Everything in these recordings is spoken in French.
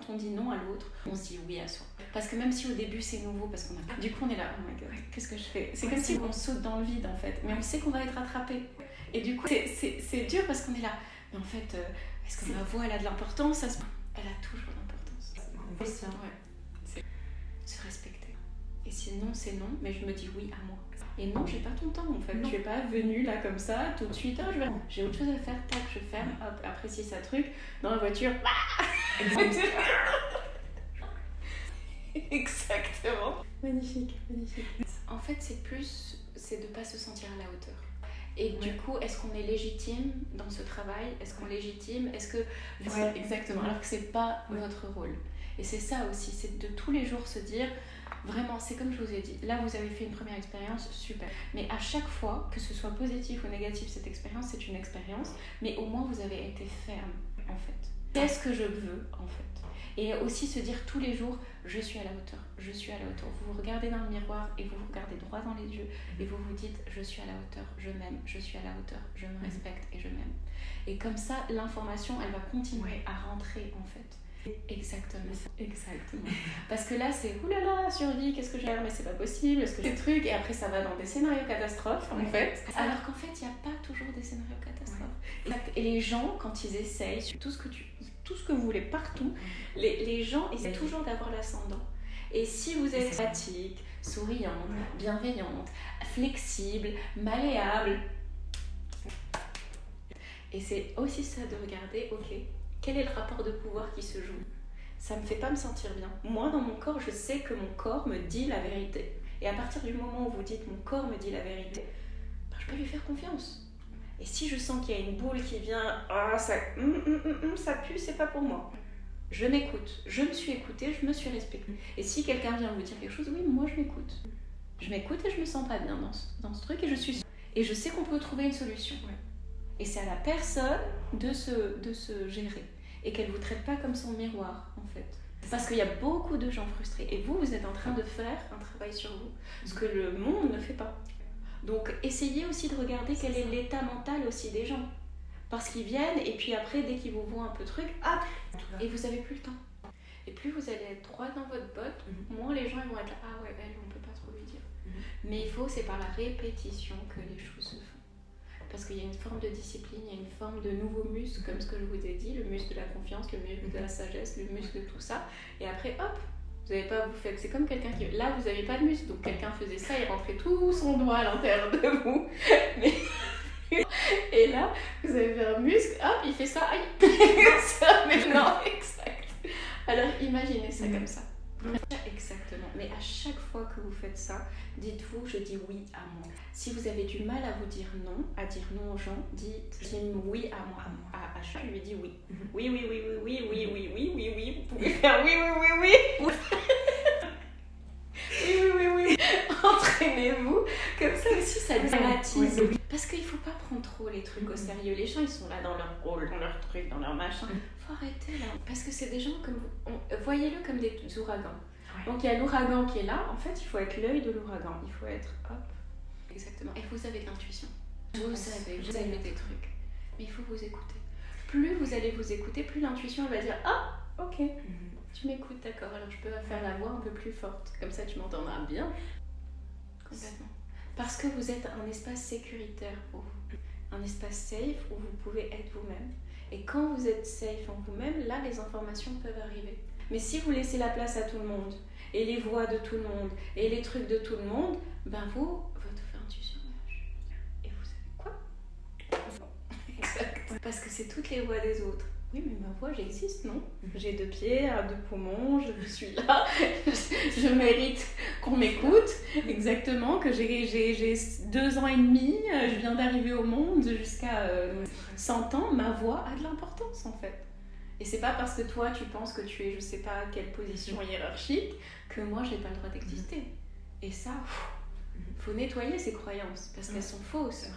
on dit non à l'autre, on se dit oui à soi. Parce que même si au début c'est nouveau, parce qu'on a... Du coup on est là, oh my god, qu'est-ce que je fais? C'est comme si on saute dans le vide en fait, mais on sait qu'on va être attrapé. Et du coup c'est dur parce qu'on est là. Mais en fait, est-ce que ma voix elle a de l'importance? Elle a toujours l'importance. Ouais. Se respecter. Et si non c'est non, mais je me dis oui à moi. Et non, j'ai pas ton temps en fait. Non. Je suis pas venue là comme ça tout de suite. Oh, j'ai autre chose à faire, tac, je ferme, hop, après si ça truc, dans la voiture. Exactement. Magnifique, magnifique. En fait, c'est de pas se sentir à la hauteur. Et du coup, est-ce qu'on est légitime dans ce travail? Est-ce qu'on est légitime? Est-ce que... Exactement, alors que c'est pas votre rôle. Et c'est ça aussi, c'est de tous les jours se dire, vraiment, c'est comme je vous ai dit, là vous avez fait une première expérience, super. Mais à chaque fois, que ce soit positif ou négatif, cette expérience, c'est une expérience, mais au moins vous avez été ferme, en fait. Qu'est-ce que je veux, en fait? Et aussi se dire tous les jours, je suis à la hauteur, je suis à la hauteur. Vous vous regardez dans le miroir et vous vous regardez droit dans les yeux et vous vous dites, je suis à la hauteur, je m'aime, je suis à la hauteur, je me respecte et je m'aime. Et comme ça, l'information, elle va continuer à rentrer, en fait. Exactement. Parce que là, c'est oulala, survie, qu'est-ce que je vais faire? Mais c'est pas possible, est-ce que j'ai des trucs? Et après, ça va dans des scénarios catastrophes, en fait. Alors qu'en fait, il n'y a pas toujours des scénarios catastrophes. Et les gens, quand ils essayent, tout ce que vous voulez partout, les gens essaient toujours d'avoir l'ascendant. Et si vous êtes empathique, souriante, bienveillante, flexible, malléable, et c'est aussi ça de regarder, ok, quel est le rapport de pouvoir qui se joue? Ça me fait pas me sentir bien. Moi, dans mon corps, je sais que mon corps me dit la vérité. Et à partir du moment où vous dites mon corps me dit la vérité, ben, je peux lui faire confiance. Et si je sens qu'il y a une boule qui vient, ça pue, c'est pas pour moi. Je m'écoute, je me suis écoutée, je me suis respectée. Et si quelqu'un vient vous dire quelque chose, oui, moi je m'écoute. Je m'écoute et je me sens pas bien dans ce truc et je sais qu'on peut trouver une solution. Et c'est à la personne de se gérer. Et qu'elle ne vous traite pas comme son miroir, en fait. Parce qu'il y a beaucoup de gens frustrés. Et vous êtes en train de faire un travail sur vous. Ce que le monde ne fait pas. Donc, essayez aussi de regarder quel est l'état mental aussi des gens. Parce qu'ils viennent, et puis après, dès qu'ils vous voient un peu truc, et vous n'avez plus le temps. Et plus vous allez être droit dans votre botte, moins les gens ils vont être là, ah ouais, elle, on ne peut pas trop lui dire. Mais c'est par la répétition que les choses se font. Parce qu'il y a une forme de discipline, il y a une forme de nouveau muscle, comme ce que je vous ai dit, le muscle de la confiance, le muscle de la sagesse, le muscle de tout ça. Et après, hop, vous n'avez pas, vous faites, c'est comme quelqu'un qui... Là, vous n'avez pas de muscle, donc quelqu'un faisait ça, il rentrait tout son doigt à l'intérieur de vous. Et là, vous avez un muscle, hop, il fait ça, aïe, ça, mais non, exact. Alors, imaginez ça comme ça. Exactement, mais à chaque fois que vous faites ça, dites-vous je dis oui à moi. Si vous avez du mal à vous dire non, à dire non aux gens, dites oui à moi. À chaque fois, je lui dis oui. Oui, vous pouvez faire oui. Oui. Entraînez-vous, comme ça aussi ça dramatise. Parce qu'il ne faut pas prendre trop les trucs au sérieux. Les gens ils sont là dans leur rôle, dans leur truc, dans leur machin. Faut arrêter là. Parce que c'est des gens comme vous. Voyez-le comme des ouragans. Donc il y a l'ouragan qui est là. En fait, il faut être l'œil de l'ouragan. Il faut être hop. Exactement. Et vous avez de l'intuition. Vous savez des trucs. Mais il faut vous écouter. Plus vous allez vous écouter, plus l'intuition va dire ok. Tu m'écoutes, d'accord. Alors je peux faire la voix un peu plus forte. Comme ça, tu m'entendras bien. Complètement. Parce que vous êtes un espace sécuritaire pour vous. Un espace safe où vous pouvez être vous-même. Et quand vous êtes safe en vous-même, là, les informations peuvent arriver. Mais si vous laissez la place à tout le monde, et les voix de tout le monde, et les trucs de tout le monde, ben votre intuition lâche. Et vous savez quoi? Exact. Parce que c'est toutes les voix des autres. Oui, mais ma voix, j'existe, non? J'ai 2 pieds, 2 poumons, je suis là, je mérite qu'on m'écoute, exactement, que j'ai 2 ans et demi, je viens d'arriver au monde jusqu'à 100 ans, ma voix a de l'importance en fait. Et c'est pas parce que toi tu penses que tu es je sais pas quelle position hiérarchique que moi j'ai pas le droit d'exister. Et ça, faut nettoyer ces croyances parce qu'elles sont fausses.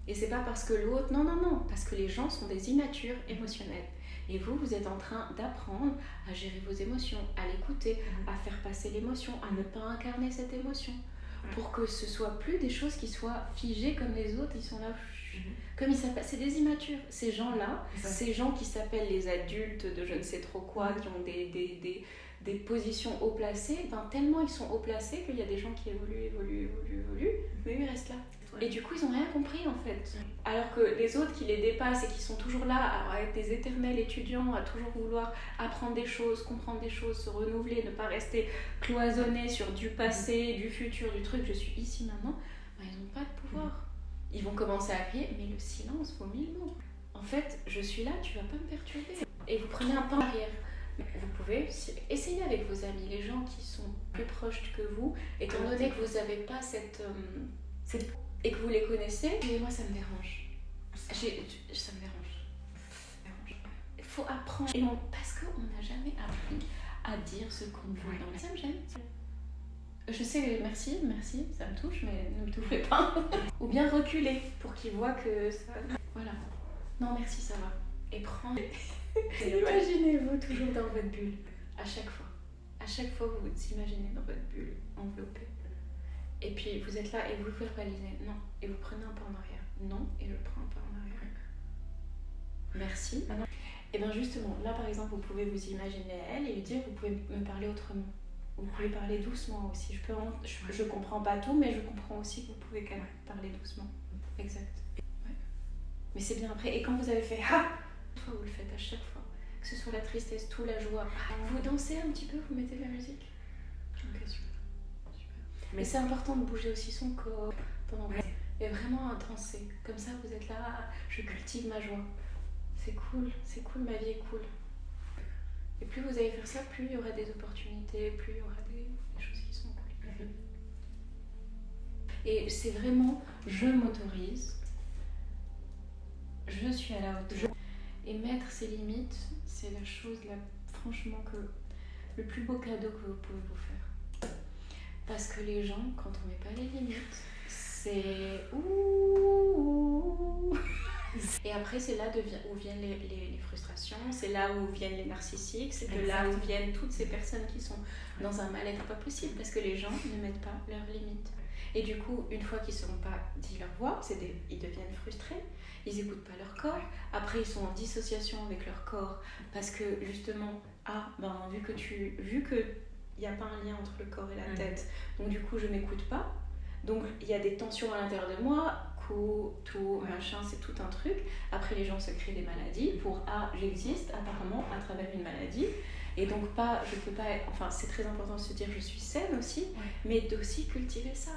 Et c'est pas parce que l'autre, non, parce que les gens sont des immatures émotionnels. Et vous êtes en train d'apprendre à gérer vos émotions, à l'écouter, à faire passer l'émotion, à ne pas incarner cette émotion. Pour que ce soit plus des choses qui soient figées comme les autres, ils sont là, Comme ils s'appellent, c'est des immatures. Ces gens-là, ces gens qui s'appellent les adultes de je ne sais trop quoi, qui ont des positions haut placées, ben, tellement ils sont haut placés qu'il y a des gens qui évoluent, mais eux ils restent là. Et du coup, ils n'ont rien compris en fait. Alors que les autres qui les dépassent et qui sont toujours là à être des éternels étudiants, à toujours vouloir apprendre des choses, comprendre des choses, se renouveler, ne pas rester cloisonnés sur du passé, du futur, du truc, je suis ici maintenant, ben, ils n'ont pas de pouvoir. Ils vont commencer à crier, mais le silence vaut 1000 mots. En fait, je suis là, tu vas pas me perturber. Et vous prenez un pas en arrière. Vous pouvez essayer avec vos amis, les gens qui sont plus proches que vous, étant donné que vous n'avez pas cette et que vous les connaissez. Mais moi, ça me dérange. Ça me dérange. Il faut apprendre. Parce qu'on n'a jamais appris à dire ce qu'on veut. Dans ça me gêne. Je sais, merci, ça me touche, mais ne me touchez pas. Ou bien reculer pour qu'ils voient que ça... Voilà. Non, merci, ça va. Et prendre... Imaginez-vous toujours dans votre bulle, à chaque fois. À chaque fois, vous vous imaginez dans votre bulle, enveloppée. Et puis, vous êtes là et vous le verbalisez. Non. Et vous prenez un pas en arrière. Non. Et je prends un pas en arrière. Merci. Et bien justement, là par exemple, vous pouvez vous imaginer elle et lui dire, vous pouvez me parler autrement. Vous pouvez parler doucement aussi. Je comprends pas tout, mais je comprends aussi que vous pouvez quand même parler doucement. Exact. Ouais. Mais c'est bien après. Et quand vous avez fait vous le faites à chaque fois. Que ce soit la tristesse, tout, la joie. Vous dansez un petit peu, vous mettez de la musique. Ok, super. Mais c'est important de bouger aussi son corps pendant et vraiment intenser. Comme ça, vous êtes là, je cultive ma joie. C'est cool, ma vie est cool. Et plus vous allez faire ça, plus il y aura des opportunités, plus il y aura des choses qui sont cool. Et c'est vraiment, je m'autorise, je suis à la hauteur. Et mettre ses limites, c'est la chose, franchement, le plus beau cadeau que vous pouvez vous faire. Parce que les gens, quand on met pas les limites, c'est ouh. Et après, c'est là où viennent les frustrations, c'est là où viennent les narcissiques, c'est de là où viennent toutes ces personnes qui sont dans un mal-être pas possible, parce que les gens ne mettent pas leurs limites. Et du coup, une fois qu'ils ne seront pas dit leur voix, ils deviennent frustrés, ils n'écoutent pas leur corps, après ils sont en dissociation avec leur corps, parce que justement, vu que il n'y a pas un lien entre le corps et la tête, donc du coup je m'écoute pas, donc il y a des tensions à l'intérieur de moi, tout, machin, c'est tout un truc. Après les gens se créent des maladies pour j'existe apparemment à travers une maladie, et donc je peux pas, enfin c'est très important de se dire je suis saine aussi, mais d'aussi cultiver ça.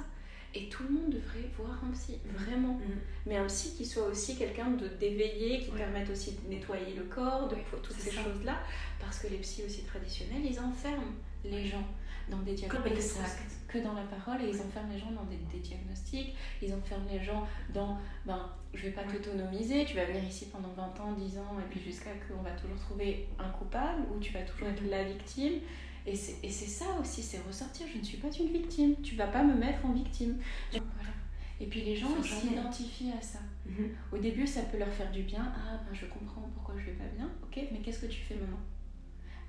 Et tout le monde devrait voir un psy, vraiment. Mais un psy qui soit aussi quelqu'un d'éveillé, qui permette aussi de nettoyer le corps, toutes ces choses-là. Parce que les psys aussi traditionnels, ils enferment les gens dans des diagnostics. Que dans la parole, et ils enferment les gens dans des diagnostics, ils enferment les gens dans, je vais pas t'autonomiser, tu vas venir ici pendant 20 ans, 10 ans, et puis jusqu'à qu'on va toujours trouver un coupable, ou tu vas toujours être la victime. Et c'est ça aussi, c'est ressortir, je ne suis pas une victime, tu vas pas me mettre en victime. Voilà. Et puis les gens, ils s'identifient à ça. Au début, ça peut leur faire du bien, je comprends pourquoi je vais pas bien, ok, mais qu'est-ce que tu fais maintenant?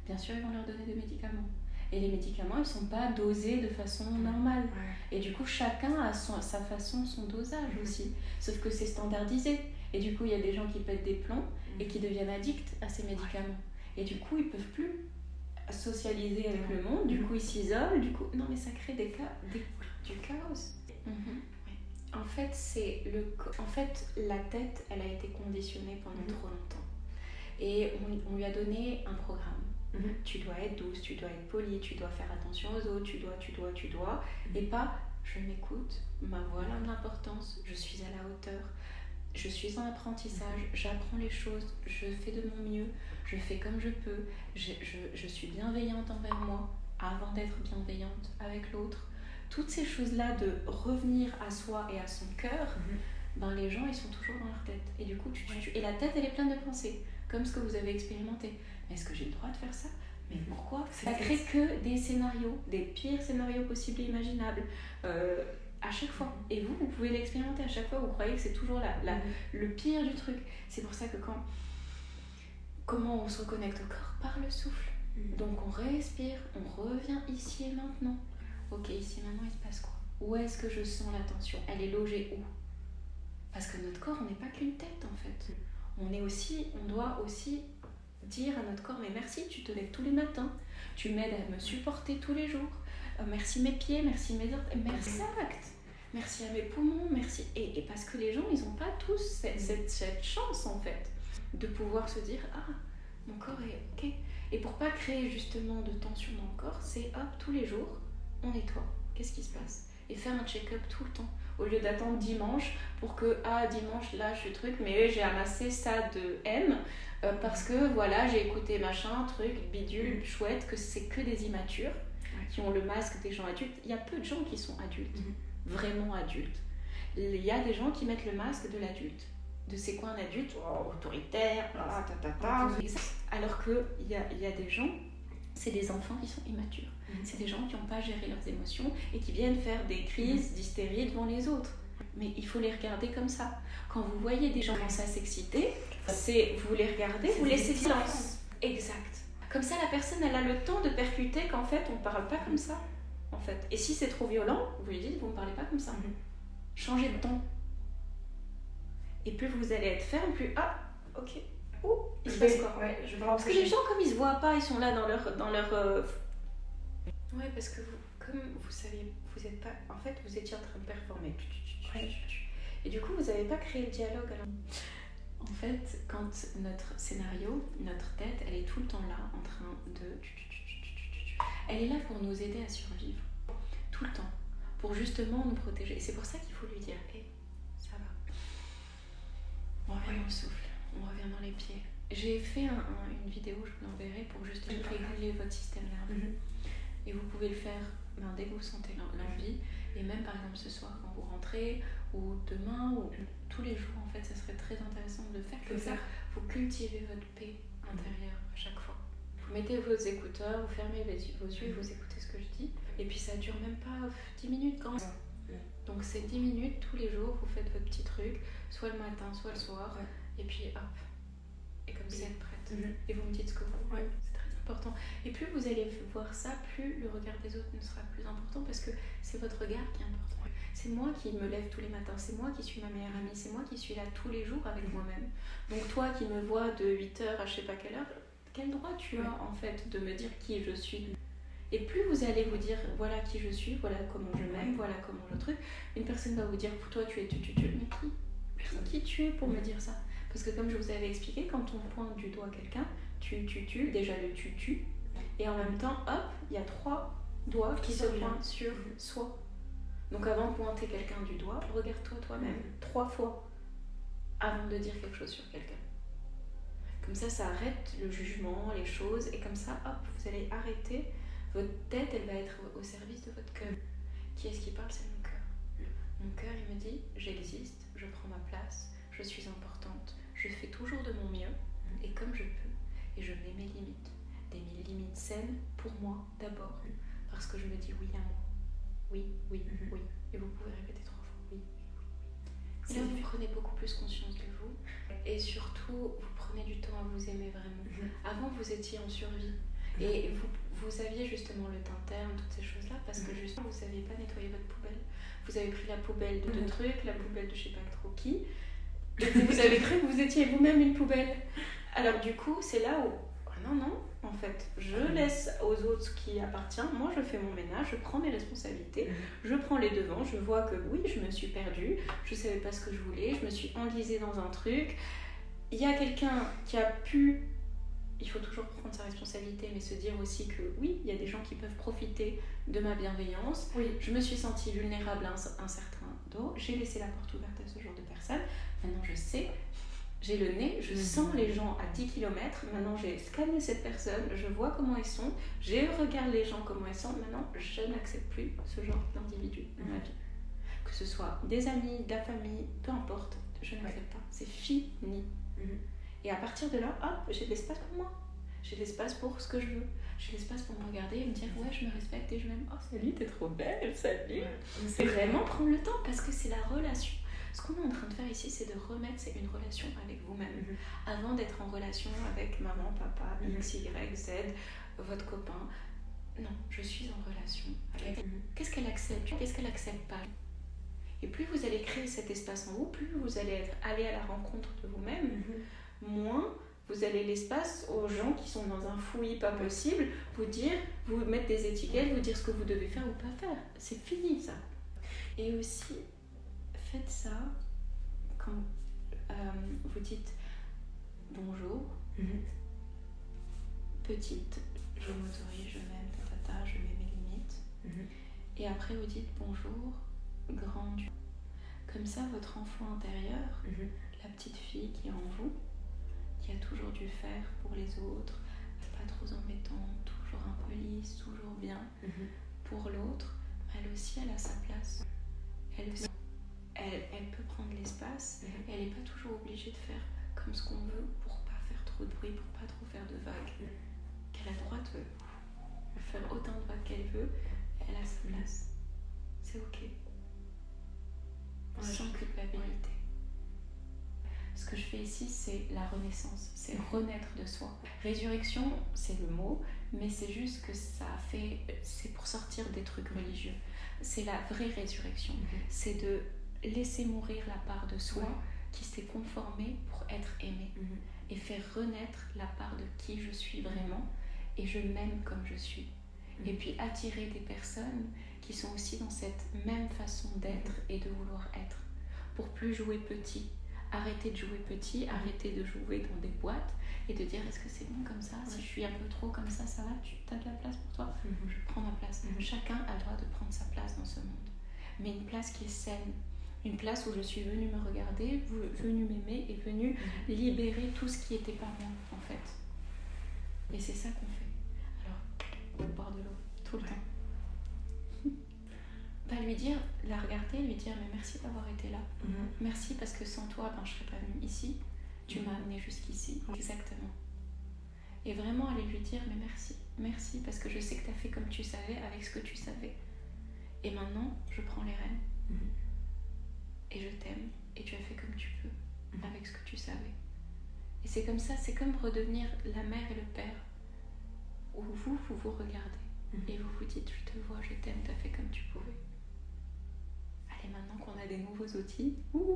Bien sûr, ils vont leur donner des médicaments. Et les médicaments, ils ne sont pas dosés de façon normale. Et du coup, chacun a sa façon, son dosage aussi. Sauf que c'est standardisé. Et du coup, il y a des gens qui pètent des plombs et qui deviennent addicts à ces médicaments. Et du coup, ils ne peuvent plus socialiser avec le monde. Du coup, ils s'isolent. Du coup, non, mais ça crée du chaos. En fait, la tête, elle a été conditionnée pendant trop longtemps. Et on lui a donné un programme. Tu dois être douce, tu dois être polie, tu dois faire attention aux autres, tu dois, et pas je m'écoute, ma voix a de l'importance, je suis à la hauteur, je suis en apprentissage, j'apprends les choses, je fais de mon mieux, je fais comme je peux, je suis bienveillante envers moi avant d'être bienveillante avec l'autre. Toutes ces choses-là de revenir à soi et à son cœur, les gens ils sont toujours dans leur tête. Et du coup, et la tête elle est pleine de pensées, comme ce que vous avez expérimenté. Est-ce que j'ai le droit de faire ça? Mais pourquoi? Ça crée que des scénarios, des pires scénarios possibles et imaginables, à chaque fois. Et vous pouvez l'expérimenter à chaque fois, vous croyez que c'est toujours le pire du truc. C'est pour ça que comment on se reconnecte au corps? Par le souffle. Donc on respire, on revient ici et maintenant. Ok, ici et maintenant, il se passe quoi? Où est-ce que je sens la tension? Elle est logée où? Parce que notre corps, on n'est pas qu'une tête en fait. On doit aussi dire à notre corps, mais merci, tu te lèves tous les matins, tu m'aides à me supporter tous les jours, merci mes pieds, merci mes orteils, merci merci à mes poumons, merci. Et parce que les gens, ils n'ont pas tous cette chance en fait, de pouvoir se dire, ah, mon corps est ok. Et pour pas créer justement de tension dans le corps, c'est hop, tous les jours, on nettoie. Qu'est-ce qui se passe? Et faire un check-up tout le temps. Au lieu d'attendre dimanche pour que, dimanche, là, je suis truc, mais j'ai amassé ça de M parce que, voilà, j'ai écouté machin, truc, bidule, chouette, que c'est que des immatures qui ont le masque des gens adultes. Il y a peu de gens qui sont adultes, vraiment adultes. Il y a des gens qui mettent le masque de l'adulte. De c'est quoi un adulte? Autoritaire, alors qu'il y a des gens, c'est des enfants qui sont immatures. C'est des gens qui n'ont pas géré leurs émotions et qui viennent faire des crises d'hystérie devant les autres. Mais il faut les regarder comme ça. Quand vous voyez des gens commencer à s'exciter, vous les regardez, vous laissez silence. Exact. Comme ça, la personne, elle a le temps de percuter qu'en fait, on ne parle pas comme ça. En fait. Et si c'est trop violent, vous lui dites, vous ne me parlez pas comme ça. Changez de ton. Et plus vous allez être ferme, plus, ok. Il se passe quoi? Parce que les gens, comme ils se voient pas, ils sont là dans leur Ouais, parce que comme vous saviez, vous êtes pas... En fait, vous étiez en train de performer. Et du coup, vous n'avez pas créé le dialogue. Alors... En fait, quand notre scénario, notre tête, elle est tout le temps là, en train de... Elle est là pour nous aider à survivre. Tout le temps. Pour justement nous protéger. Et c'est pour ça qu'il faut lui dire, ça va. On revient dans le souffle. On revient dans les pieds. J'ai fait une vidéo, je vous l'enverrai, pour justement réguler votre système nerveux. Et vous pouvez le faire dès que vous sentez l'envie. Et même par exemple ce soir quand vous rentrez, ou demain, ou tous les jours en fait, ça serait très intéressant de le faire. Comme ça, vous cultivez votre paix intérieure à chaque fois. Vous mettez vos écouteurs, vous fermez vos yeux et vous écoutez ce que je dis. Et puis ça dure même pas 10 minutes quand même. Donc c'est 10 minutes tous les jours, vous faites votre petit truc, soit le matin, soit le soir. Et puis hop. Et comme ça, vous êtes prête. Et vous me dites ce que vous voulez. C'est très important. Et plus vous allez voir ça, plus le regard des autres ne sera plus important parce que c'est votre regard qui est important. C'est moi qui me lève tous les matins, c'est moi qui suis ma meilleure amie, c'est moi qui suis là tous les jours avec moi-même. Donc toi qui me vois de 8h à je sais pas quelle heure, quel droit tu as en fait de me dire qui je suis? Et plus vous allez vous dire voilà qui je suis, voilà comment je m'aime, voilà comment je truc, une personne va vous dire toi tu es mais qui tu es pour me dire ça? Parce que comme je vous avais expliqué, quand on pointe du doigt quelqu'un, déjà le tu, et en même temps, hop, il y a 3 doigts qui se pointent sur soi. Donc avant de pointer quelqu'un du doigt, regarde-toi toi-même 3 fois avant de dire quelque chose sur quelqu'un. Comme ça arrête le jugement, les choses, et comme ça, hop, vous allez arrêter. Votre tête, elle va être au service de votre cœur. Qui est-ce qui parle? C'est mon cœur. Mon cœur, il me dit, j'existe, je prends ma place, je suis importante, je fais toujours de mon mieux, et comme je peux, et je mets mes limites. Des limites saines pour moi d'abord, parce que je me dis oui à moi. Oui. Et vous pouvez répéter 3 fois oui. Et là, vous prenez beaucoup plus conscience de vous, et surtout, vous prenez du temps à vous aimer vraiment. Avant, vous étiez en survie. Et vous aviez justement le teint terne, toutes ces choses-là, parce que justement, vous ne saviez pas nettoyer votre poubelle. Vous avez pris la poubelle de trucs, la poubelle de je sais pas trop qui, et vous avez cru que vous étiez vous-même une poubelle. Alors du coup, c'est là où, non, en fait, je laisse aux autres ce qui appartient, moi je fais mon ménage, je prends mes responsabilités, je prends les devants, je vois que oui, je me suis perdue, je savais pas ce que je voulais, je me suis enlisée dans un truc. Il y a quelqu'un qui a pu... Il faut toujours prendre sa responsabilité, mais se dire aussi que oui, il y a des gens qui peuvent profiter de ma bienveillance. Oui. Je me suis sentie vulnérable à un certain dos, j'ai laissé la porte ouverte à ce genre de personnes. Maintenant, je sais, j'ai le nez, je sens les gens à 10 km. Maintenant, j'ai scanné cette personne, je vois comment ils sont, je regarde les gens comment ils sont. Maintenant, je n'accepte plus ce genre d'individu dans ma vie. Que ce soit des amis, de la famille, peu importe, je n'accepte pas. C'est fini. Et à partir de là, hop, j'ai de l'espace pour moi. J'ai de l'espace pour ce que je veux. J'ai de l'espace pour me regarder et me dire ouais, je me respecte et je m'aime. Oh, salut, t'es trop belle, salut. C'est vraiment prendre le temps parce que c'est la relation. Ce qu'on est en train de faire ici, c'est de remettre une relation avec vous-même. Avant d'être en relation avec maman, papa, X, Y, Z, votre copain. Non, je suis en relation avec elle. Qu'est-ce qu'elle accepte? Qu'est-ce qu'elle accepte pas? Et plus vous allez créer cet espace en vous, plus vous allez aller à la rencontre de vous-même, moins vous allez l'espace aux gens qui sont dans un fouillis pas possible, vous mettre des étiquettes, vous dire ce que vous devez faire ou pas faire. C'est fini ça. Et aussi, faites ça quand vous dites bonjour, petite, je m'autorise, je m'aime, je mets mes limites. Et après vous dites bonjour, grande. Comme ça, votre enfant intérieur, la petite fille qui est en vous, qui a toujours dû faire pour les autres, pas trop embêtante, toujours un peu lisse, toujours bien, pour l'autre, elle aussi, elle a sa place. Elle peut prendre l'espace, et elle n'est pas toujours obligée de faire comme ce qu'on veut pour pas faire trop de bruit, pour pas trop faire de vagues. Qu'elle a le droit de faire autant de vagues qu'elle veut, elle a sa place. C'est ok. Sans culpabilité. Ce que je fais ici, c'est la renaissance, c'est renaître de soi. Résurrection, c'est le mot, mais c'est juste que c'est pour sortir des trucs religieux. C'est la vraie résurrection. C'est de laisser mourir la part de soi qui s'est conformée pour être aimée et faire renaître la part de qui je suis vraiment et je m'aime comme je suis. Et puis attirer des personnes qui sont aussi dans cette même façon d'être et de vouloir être. Pour plus jouer petit. Arrêter de jouer petit, arrêter de jouer dans des boîtes et de dire est-ce que c'est bon comme ça, si je suis un peu trop comme ça va, tu as de la place pour toi, je prends ma place. Chacun a le droit de prendre sa place dans ce monde, mais une place qui est saine, une place où je suis venue me regarder, venue m'aimer et venue libérer tout ce qui était pas moi en fait. Et c'est ça qu'on fait. Alors, boire de l'eau tout le temps. Pas lui dire, la regarder, lui dire mais merci d'avoir été là. Merci parce que sans toi, je serais pas venue ici. Tu m'as amené jusqu'ici. Exactement. Et vraiment aller lui dire mais merci. Merci parce que je sais que tu as fait comme tu savais avec ce que tu savais. Et maintenant, je prends les rênes. Et je t'aime. Et tu as fait comme tu peux avec ce que tu savais. Et c'est comme ça, c'est comme redevenir la mère et le père. Où vous regardez. Et vous vous dites je te vois, je t'aime, tu as fait comme tu pouvais. Et maintenant qu'on a des nouveaux outils,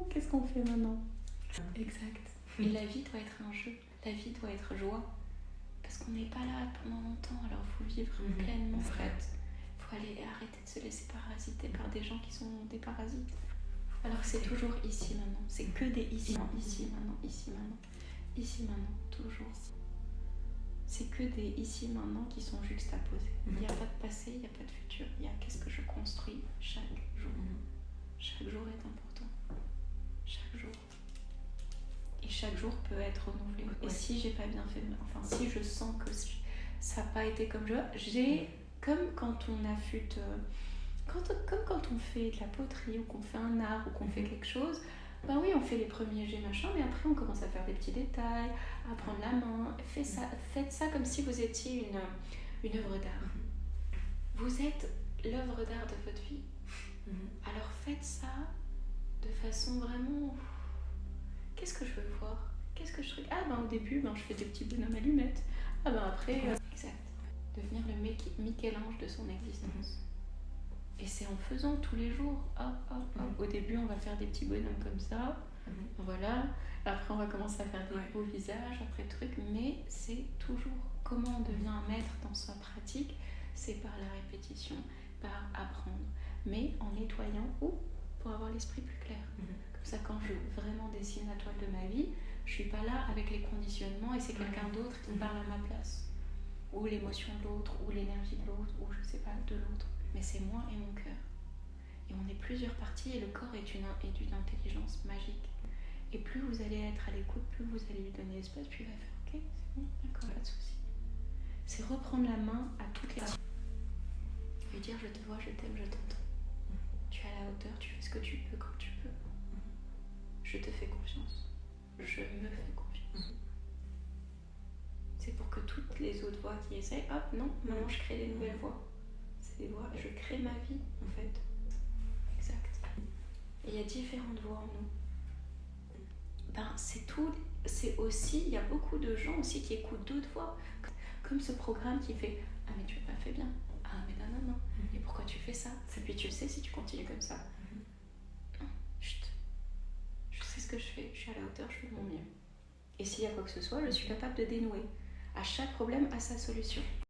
qu'est-ce qu'on fait maintenant? Exact. Et la vie doit être un jeu, la vie doit être joie. Parce qu'on n'est pas là pendant longtemps, alors il faut vivre pleinement prête. Il faut aller arrêter de se laisser parasiter par des gens qui sont des parasites. Alors que c'est toujours ici maintenant, c'est que des ici maintenant, ici maintenant, toujours. C'est que des ici maintenant qui sont juxtaposés. Il n'y a pas de passé, il n'y a pas de futur, il y a qu'est-ce que je construis chaque jour. Chaque jour est important. Chaque jour. Et chaque jour peut être renouvelé. Et si j'ai pas bien fait, si je sens que ça n'a pas été comme j'ai comme quand on affûte, comme quand on fait de la poterie ou qu'on fait un art ou qu'on fait quelque chose. Oui, on fait les premiers jets machin, mais après on commence à faire des petits détails, à prendre la main. Faites ça comme si vous étiez une œuvre d'art. Vous êtes l'œuvre d'art de votre vie. Alors faites ça de façon vraiment... Qu'est-ce que je veux voir? Qu'est-ce que je truc? Au début, je fais des petits bonhommes allumettes. Après... Exact. Devenir le Michel-Ange de son existence. Et c'est en faisant tous les jours. Au début, on va faire des petits bonhommes comme ça. Voilà. Après, on va commencer à faire des beaux visages, après trucs. Mais c'est toujours comment on devient un maître dans sa pratique. C'est par la répétition, par apprendre. Mais en nettoyant ou pour avoir l'esprit plus clair. Comme ça, quand je vraiment dessine la toile de ma vie, je suis pas là avec les conditionnements et c'est quelqu'un d'autre qui parle à ma place. Ou l'émotion de l'autre, ou l'énergie de l'autre, ou je sais pas, de l'autre. Mais c'est moi et mon cœur. Et on est plusieurs parties et le corps est d'une intelligence magique. Et plus vous allez être à l'écoute, plus vous allez lui donner l'espace, puis il va faire ok, c'est bon, d'accord, pas de souci. C'est reprendre la main à toutes les lui dire je te vois, je t'aime, je t'entends. Tu es à la hauteur, tu fais ce que tu peux quand tu peux. Je te fais confiance. Je me fais confiance. C'est pour que toutes les autres voix qui essayent, non, maintenant je crée des nouvelles voix. C'est des voix, je crée ma vie en fait. Exact. Et il y a différentes voix en nous. C'est tout, c'est aussi, il y a beaucoup de gens aussi qui écoutent d'autres voix. Comme ce programme qui fait mais tu n'as pas fait bien. Mais non. Et pourquoi tu fais ça? Et puis tu le sais si tu continues comme ça. Non, ce que je fais, je suis à la hauteur, je fais de mon mieux. Et s'il y a quoi que ce soit, je suis capable de dénouer. À chaque problème a sa solution.